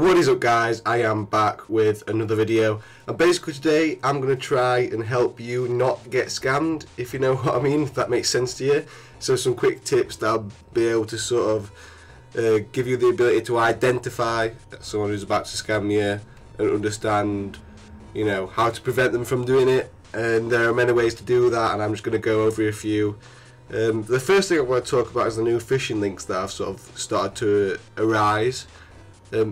What is up, guys? I am back with another video, and basically today I'm going to try and help you not get scammed, if you know what I mean, if that makes sense to you. So some quick tips that I'll be able to sort of give you the ability to identify someone who's about to scam you and understand, you know, how to prevent them from doing it. And there are many ways to do that, and I'm just going to go over a few. The first thing I want to talk about is the new phishing links that have sort of started to arise.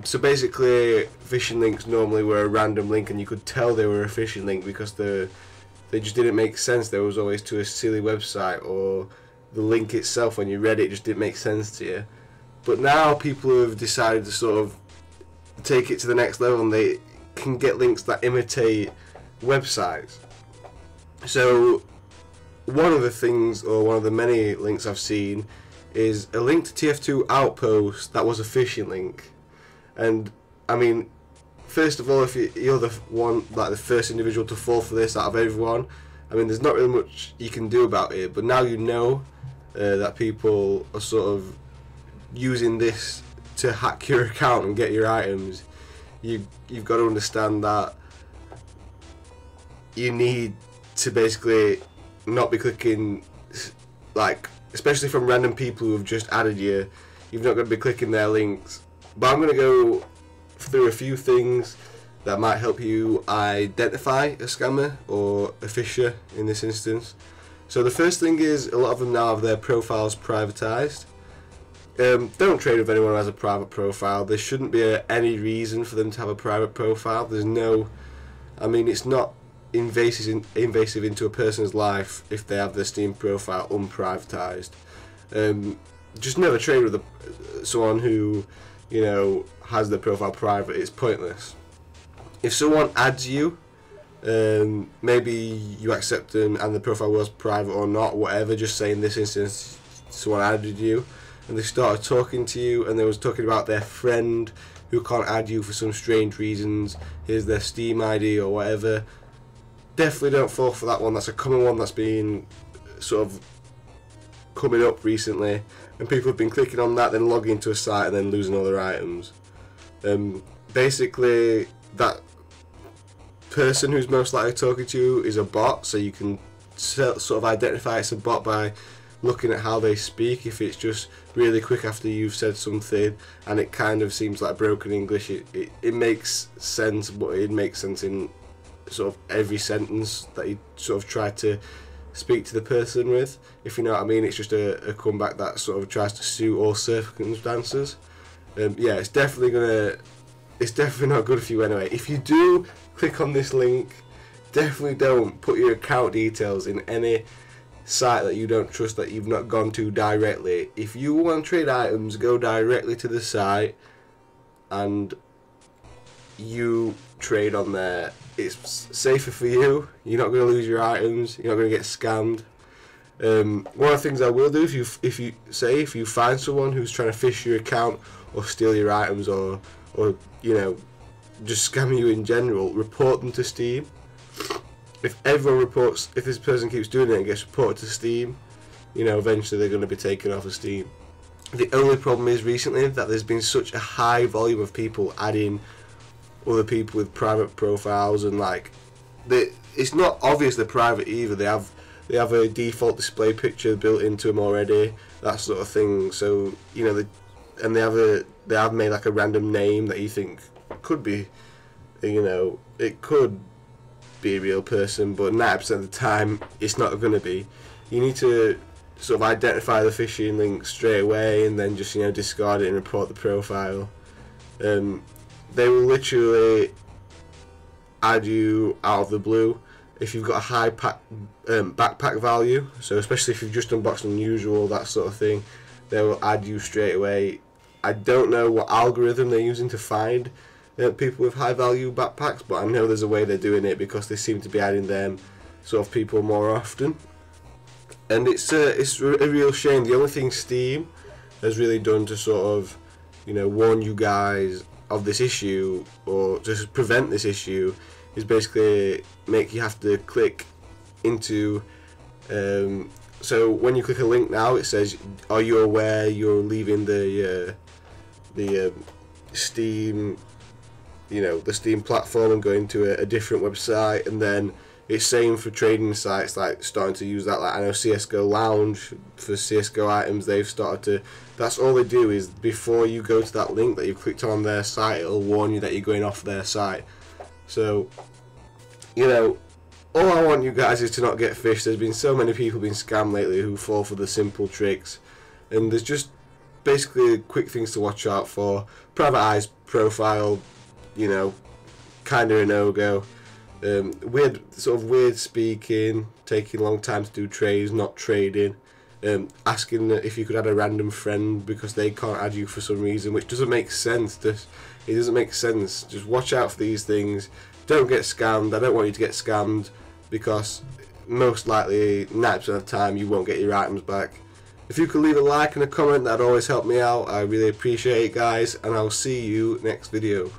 So basically, phishing links normally were a random link, and you could tell they were a phishing link because they just didn't make sense. There was always to a silly website, or the link itself when you read it just didn't make sense to you. But now people have decided to sort of take it to the next level, and they can get links that imitate websites. So one of the things, or one of the many links I've seen, is a link to TF2 Outpost that was a phishing link. And I mean, first of all, if you're the one, like the first individual to fall for this out of everyone, I mean, there's not really much you can do about it. But now you know that people are sort of using this to hack your account and get your items. You've got to understand that you need to basically not be clicking, like, especially from random people who have just added you. You've not got to be clicking their links. But I'm going to go through a few things that might help you identify a scammer or a phisher in this instance. So the first thing is, a lot of them now have their profiles privatized. Don't trade with anyone who has a private profile. There shouldn't be any reason for them to have a private profile. There's no, I mean, it's not invasive into a person's life if they have their Steam profile unprivatized. Just never trade with someone who, you know, has their profile private. It's pointless. If someone adds you, maybe you accept them and the profile was private or not, whatever, just say in this instance someone added you and they started talking to you and they was talking about their friend who can't add you for some strange reasons, here's their Steam ID or whatever, definitely don't fall for that one. That's a common one that's been sort of coming up recently, and people have been clicking on that, then logging into a site and then losing all their items. Basically, that person who's most likely talking to you is a bot, so you can sort of identify it's a bot by looking at how they speak. If it's just really quick after you've said something and it kind of seems like broken English, it makes sense, but it makes sense in sort of every sentence that you sort of try to speak to the person with, if you know what I mean. It's just a comeback that sort of tries to suit all circumstances. Yeah, it's definitely not good for you anyway. If you do click on this link, definitely don't put your account details in any site that you don't trust, that you've not gone to directly. If you want to trade items, go directly to the site and you trade on there. It's safer for you. You're not going to lose your items. You're not going to get scammed. One of the things I will do, if you find someone who's trying to phish your account or steal your items, or you know, just scam you in general, report them to Steam. If everyone reports, if this person keeps doing it and gets reported to Steam, you know, eventually they're going to be taken off of Steam. The only problem is recently that there's been such a high volume of people adding other people with private profiles, and like it's not obvious they're private either. They have a default display picture built into them already, that sort of thing. So you know, they have made like a random name that you think could be, you know, it could be a real person, but 90% of the time it's not going to be. You need to sort of identify the phishing link straight away, and then just, you know, discard it and report the profile. They will literally add you out of the blue if you've got a high backpack value, so especially if you've just unboxed unusual, that sort of thing, they will add you straight away. I don't know what algorithm they're using to find people with high value backpacks, but I know there's a way they're doing it, because they seem to be adding them sort of people more often, and it's a real shame. The only thing Steam has really done to sort of, you know, warn you guys of this issue, or just prevent this issue, is basically make you have to click into so when you click a link now, it says, are you aware you're leaving the Steam you know, the Steam platform and going to a different website, and then it's same for trading sites like starting to use that. Like I know CS:GO Lounge for CS:GO items, they've started to. That's all they do is before you go to that link that you've clicked on their site, it'll warn you that you're going off their site. So, you know, all I want you guys is to not get phished. There's been so many people being scammed lately who fall for the simple tricks, and there's just basically quick things to watch out for. Private eyes profile, you know, kind of a no-go. Weird speaking, taking a long time to do trades, not trading, asking if you could add a random friend because they can't add you for some reason, which doesn't make sense. It doesn't make sense. Just watch out for these things. Don't get scammed. I don't want you to get scammed because most likely 90% of the time you won't get your items back. If you could leave a like and a comment, that'd always help me out. I really appreciate it, guys, and I'll see you next video.